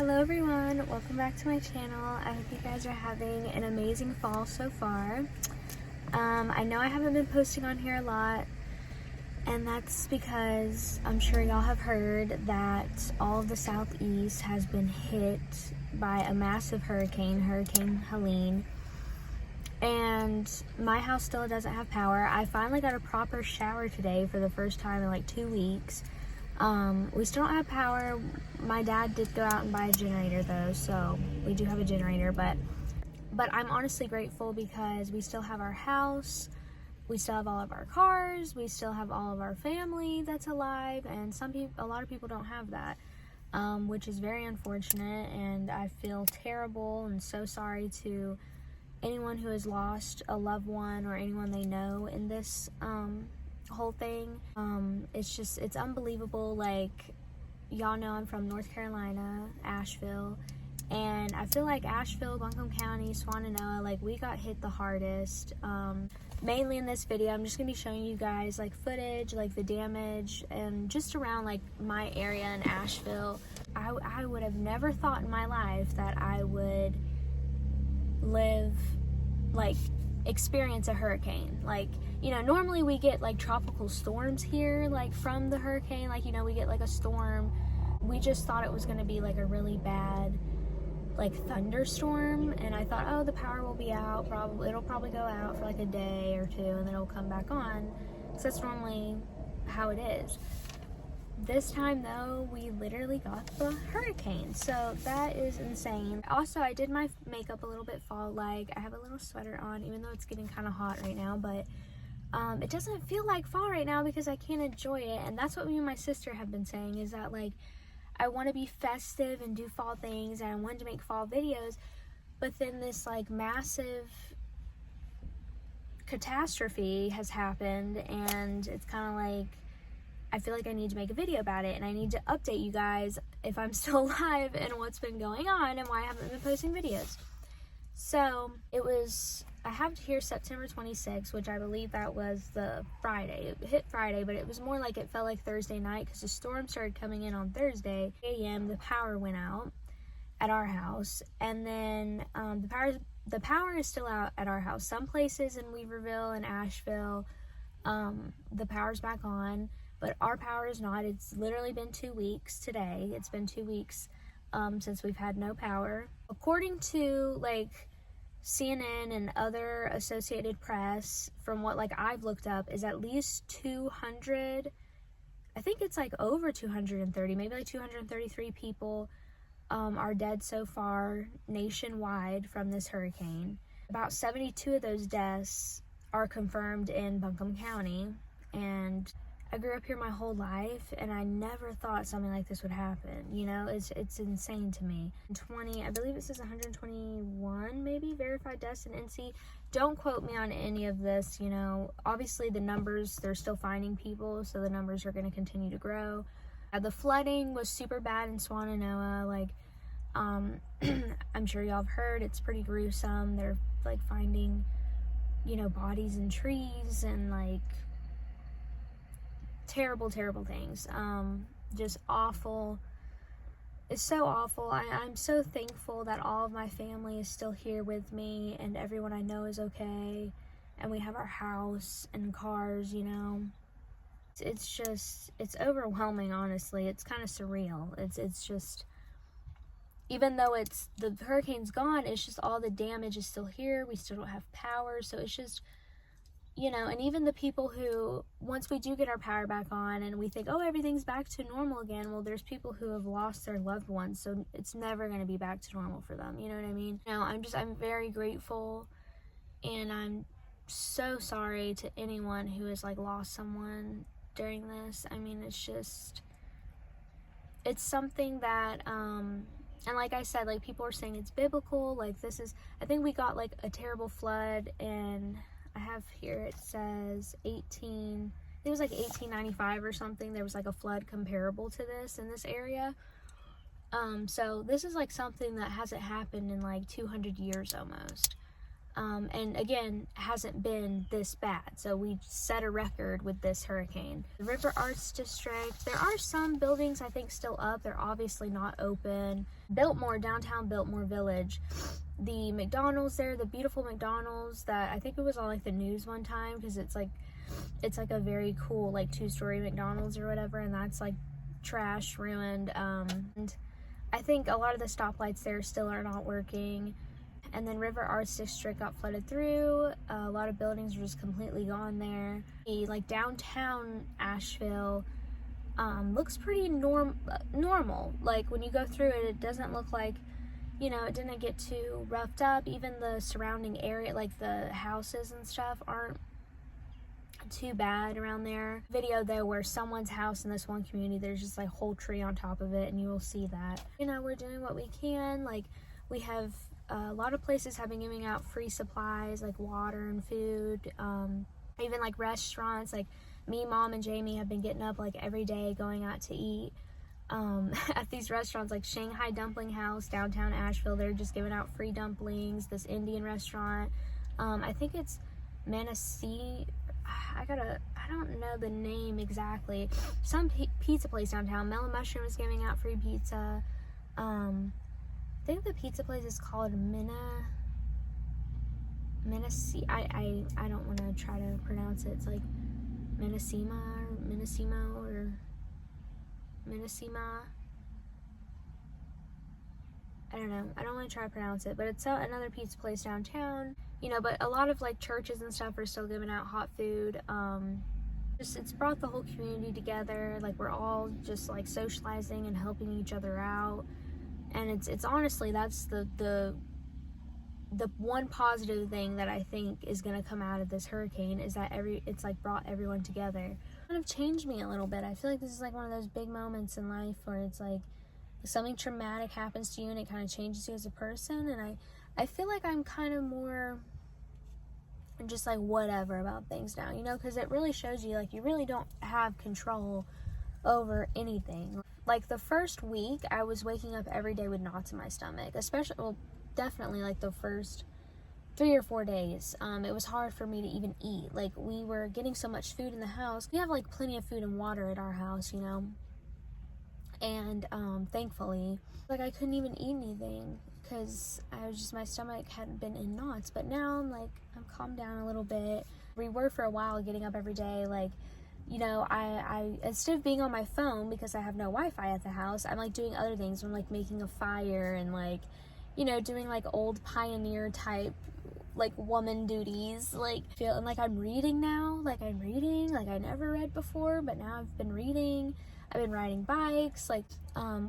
Hello everyone, welcome back to my channel. I hope you guys are having an amazing fall so far. I know I haven't been posting on here a lot, and that's because I'm sure y'all have heard that all of the southeast has been hit by a massive hurricane, Hurricane Helene. And my house still doesn't have power. I finally got a proper shower today for the first time in like 2 weeks. We still don't have power. My dad did go out and buy a generator though, so we do have a generator, but I'm honestly grateful because we still have our house, we still have all of our cars, we still have all of our family that's alive, and a lot of people don't have that, which is very unfortunate, and I feel terrible and so sorry to anyone who has lost a loved one or anyone they know in this whole thing. It's unbelievable. Like, y'all know I'm from North Carolina, Asheville, and I feel like Asheville, Buncombe County, Swannanoa, like, we got hit the hardest. Mainly in this video, I'm just gonna be showing you guys like footage, like the damage, and just around like my area in Asheville. I would have never thought in my life that I would experience a hurricane. Like, you know, normally we get like tropical storms here, like from the hurricane, like, you know, we get like a storm. We just thought it was going to be like a really bad like thunderstorm, and I thought, oh, the power will be out, it'll probably go out for like a day or two and then it'll come back on. So that's normally how it is. This time though, we literally got the hurricane, so that is insane. Also, I did my makeup a little bit fall-like. I have a little sweater on, even though it's getting kind of hot right now, but it doesn't feel like fall right now because I can't enjoy it. And that's what me and my sister have been saying, is that like I want to be festive and do fall things, and I wanted to make fall videos, but then this like massive catastrophe has happened, and it's kind of like I feel like I need to make a video about it, and I need to update you guys if I'm still alive and what's been going on and why I haven't been posting videos. So I have here September 26th, which I believe that was the Friday. It hit Friday, but it was more like it felt like Thursday night because the storm started coming in on Thursday. 8 a.m. the power went out at our house, and then the power is still out at our house. Some places in Weaverville and Asheville, the power's back on. But our power is not. It's literally been 2 weeks today. It's been 2 weeks since we've had no power. According to like CNN and other Associated Press, from what like I've looked up, is at least 200, I think it's like over 230, maybe like 233 people are dead so far nationwide from this hurricane. About 72 of those deaths are confirmed in Buncombe County, and I grew up here my whole life, and I never thought something like this would happen. You know, it's insane to me. I believe it says 121 maybe verified deaths in NC. Don't quote me on any of this, you know. Obviously the numbers, they're still finding people, so the numbers are going to continue to grow. The flooding was super bad in Swannanoa. Like, I'm sure y'all have heard, it's pretty gruesome. They're like finding, you know, bodies in trees and like terrible things. Just awful. It's so awful. I'm so thankful that all of my family is still here with me, and everyone I know is okay, and we have our house and cars, you know. It's overwhelming, honestly. It's kind of surreal. It's just, even though the hurricane's gone, it's just all the damage is still here. We still don't have power, so it's just, you know. And even the people who, once we do get our power back on and we think, oh, everything's back to normal again, well, there's people who have lost their loved ones, so it's never going to be back to normal for them, you know what I mean? Now, I'm very grateful, and I'm so sorry to anyone who has like lost someone during this. I mean, it's something that, and like I said, like people are saying it's biblical, like I think we got like a terrible flood, and I have here, it says it was like 1895 or something. There was like a flood comparable to this in this area. So this is like something that hasn't happened in like 200 years almost. And again, hasn't been this bad. So we set a record with this hurricane. The River Arts District, there are some buildings I think still up. They're obviously not open. Biltmore, downtown Biltmore Village, the McDonald's there, the beautiful McDonald's that I think it was on like the news one time, because it's like a very cool like 2-story McDonald's or whatever, and that's like trashed, ruined. And I think a lot of the stoplights there still are not working. And then River Arts District got flooded through. A lot of buildings are just completely gone there. Like downtown Asheville looks pretty normal. Like when you go through it, it doesn't look like, you know, it didn't get too roughed up. Even the surrounding area, like the houses and stuff, aren't too bad around there. Video though where someone's house in this one community, there's just like a whole tree on top of it, and you will see that. You know, we're doing what we can. Like we have a lot of places have been giving out free supplies like water and food. Even like restaurants, like me, Mom, and Jamie have been getting up like every day going out to eat at these restaurants like Shanghai Dumpling House, downtown Asheville. They're just giving out free dumplings. This Indian restaurant, I think it's Manassi, I don't know the name exactly. Some pizza place downtown, Melon Mushroom, is giving out free pizza. I think the pizza place is called Menassi. I don't want to try to pronounce it. It's like Menasima or Menasimo or Menasima. I don't know. I don't want to try to pronounce it, but it's another pizza place downtown. You know, but a lot of like churches and stuff are still giving out hot food. It's brought the whole community together. Like we're all just like socializing and helping each other out. And it's honestly, that's the one positive thing that I think is gonna come out of this hurricane, is that it's like brought everyone together. It kind of changed me a little bit. I feel like this is like one of those big moments in life where it's like something traumatic happens to you and it kind of changes you as a person. And I feel like I'm kind of more just like whatever about things now, you know, because it really shows you like you really don't have control over anything. Like the first week, I was waking up every day with knots in my stomach, especially, well, definitely like the first 3 or 4 days. It was hard for me to even eat. Like we were getting so much food in the house. We have like plenty of food and water at our house, you know, and thankfully, like I couldn't even eat anything because my stomach hadn't been in knots. But now I'm calmed down a little bit. We were for a while getting up every day, like, you know, I instead of being on my phone because I have no Wi-Fi at the house, I'm like doing other things. I'm like making a fire and like, you know, doing like old pioneer type like woman duties, like feeling like I'm reading now, like I'm reading like I never read before, but now I've been reading. I've been riding bikes. Like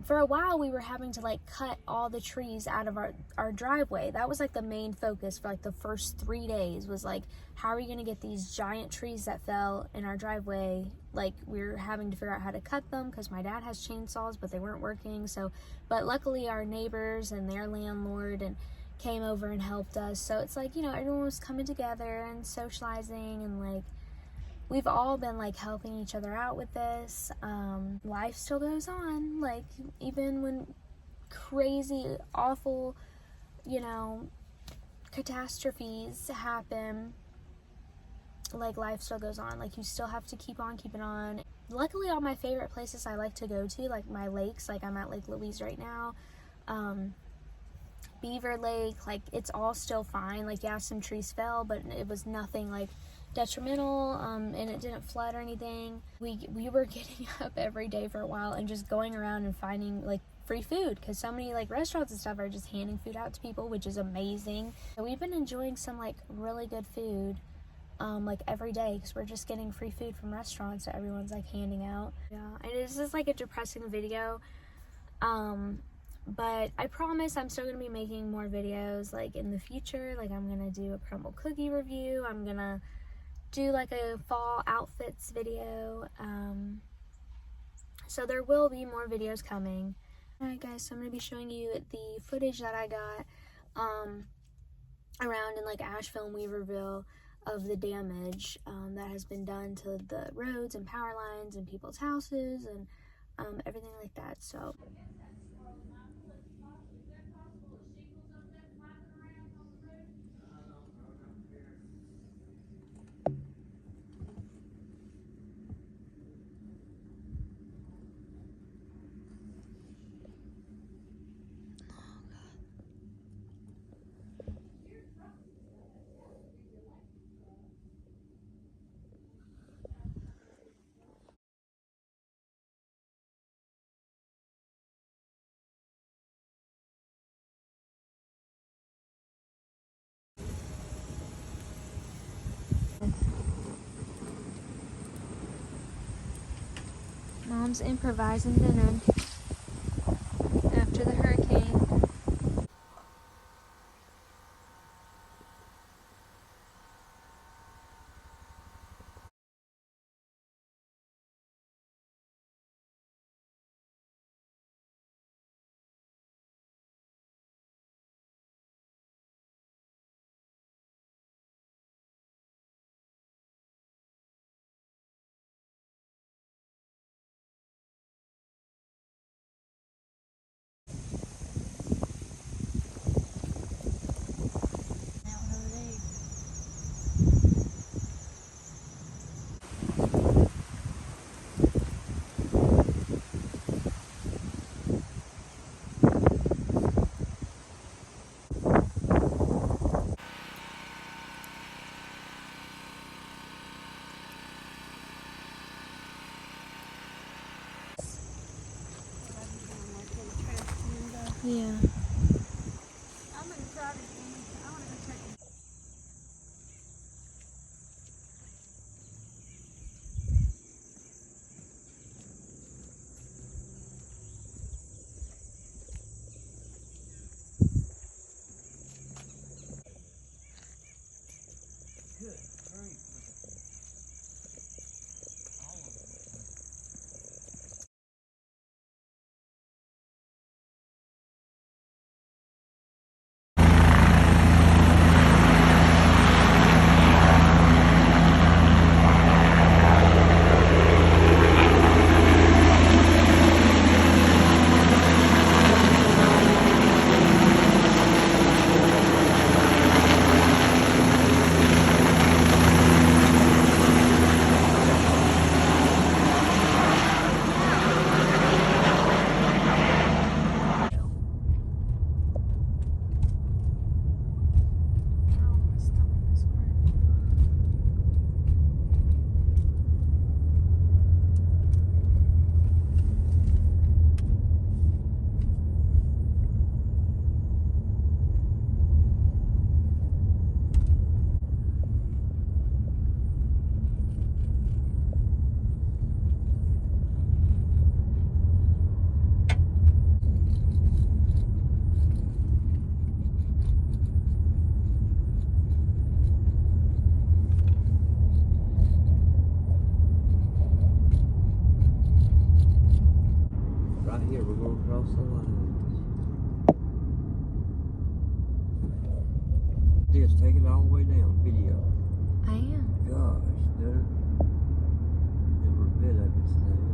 for a while we were having to like cut all the trees out of our driveway. That was like the main focus for like the first 3 days, was like, how are we gonna get these giant trees that fell in our driveway? Like we were having to figure out how to cut them because my dad has chainsaws, but they weren't working. So, but luckily our neighbors and their landlord and came over and helped us. So it's like, you know, everyone was coming together and socializing, and like we've all been like helping each other out with this. Life still goes on, like even when crazy, awful, you know, catastrophes happen, like life still goes on. Like you still have to keep on keeping on. Luckily, all my favorite places I like to go to, like my lakes, like I'm at Lake Louise right now, Beaver Lake, like it's all still fine. Like yeah, some trees fell, but it was nothing like detrimental, and it didn't flood or anything. We were getting up every day for a while and just going around and finding like free food, because so many like restaurants and stuff are just handing food out to people, which is amazing. So we've been enjoying some like really good food like every day, because we're just getting free food from restaurants that everyone's like handing out. Yeah, and it's just like a depressing video, but I promise I'm still gonna be making more videos like in the future. Like I'm gonna do a crumble cookie review, I'm gonna do like a fall outfits video, so there will be more videos coming. Alright guys, so I'm gonna be showing you the footage that I got around in like Asheville and Weaverville of the damage that has been done to the roads and power lines and people's houses and everything like that. So Mom's improvising dinner after the hurricane. Yeah. I'm gonna try this thing. I wanna go check it. Right here, we're going across the line. Just take it all the way down, video. I am. Gosh, dude. Every bit of it's there.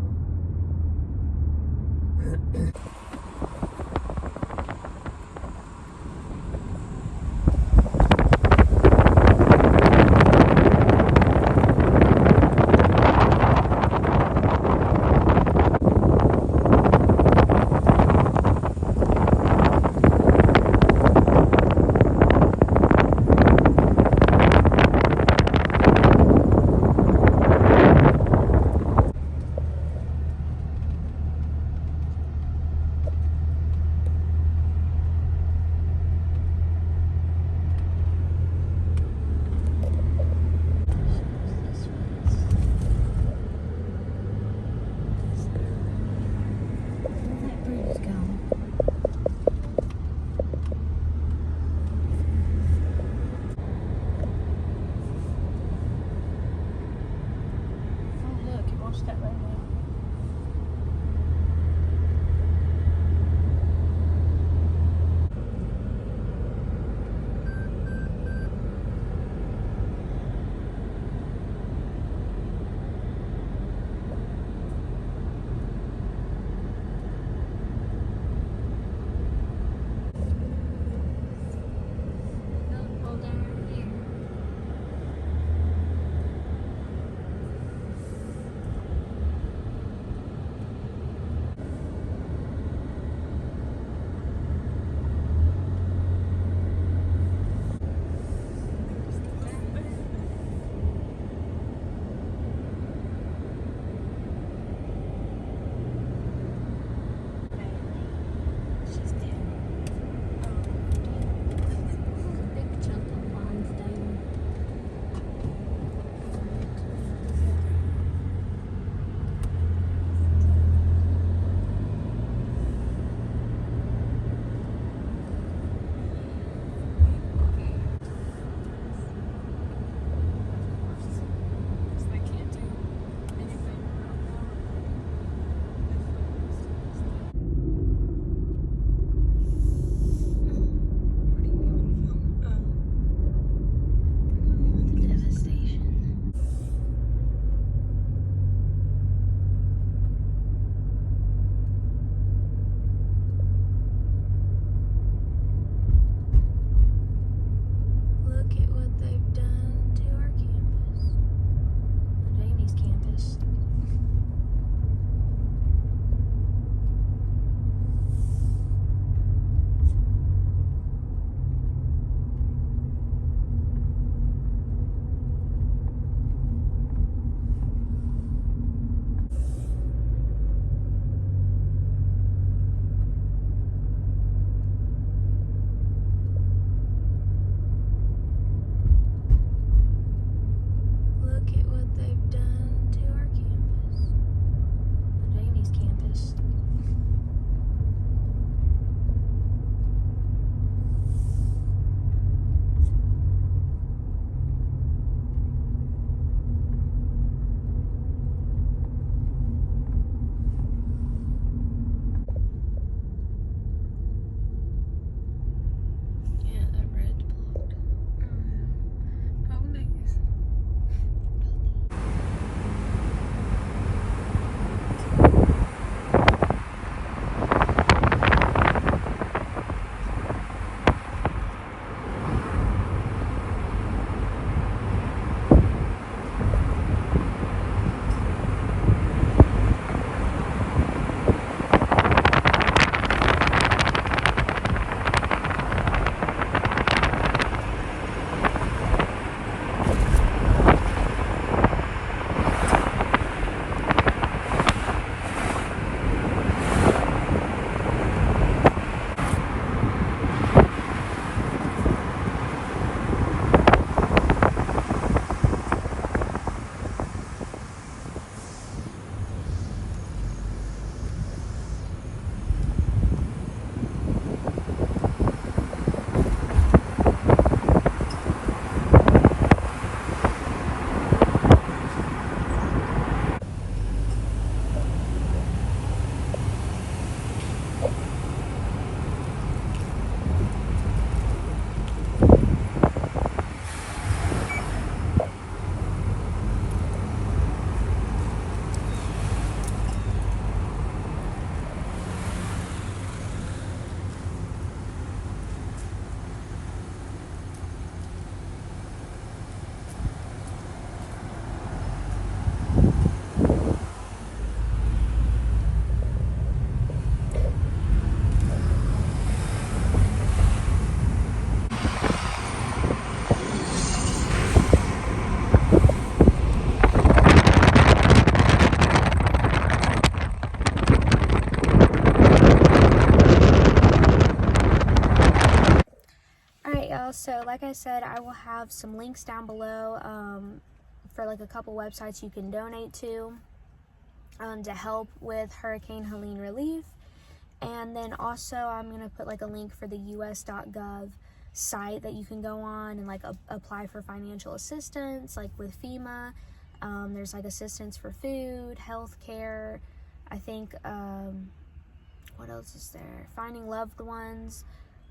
y'all, so like I said, I will have some links down below for like a couple websites you can donate to help with Hurricane Helene relief. And then also I'm going to put like a link for the us.gov site that you can go on and like apply for financial assistance, like with FEMA. There's like assistance for food, health care, I think, what else is there? Finding loved ones,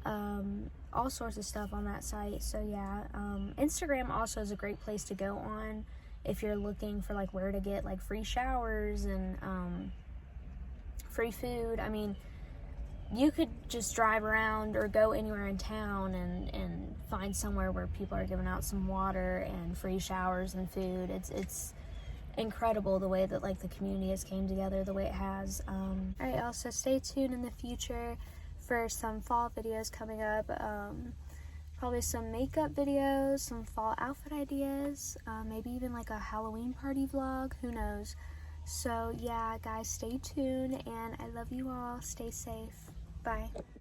all sorts of stuff on that site. So yeah, Instagram also is a great place to go on if you're looking for like where to get like free showers and free food. I mean, you could just drive around or go anywhere in town and find somewhere where people are giving out some water and free showers and food. It's incredible the way that like the community has came together the way it has. Alright, also stay tuned in the future for some fall videos coming up. Probably some makeup videos, some fall outfit ideas, maybe even like a Halloween party vlog, who knows. So yeah, guys, stay tuned, and I love you all. Stay safe. Bye.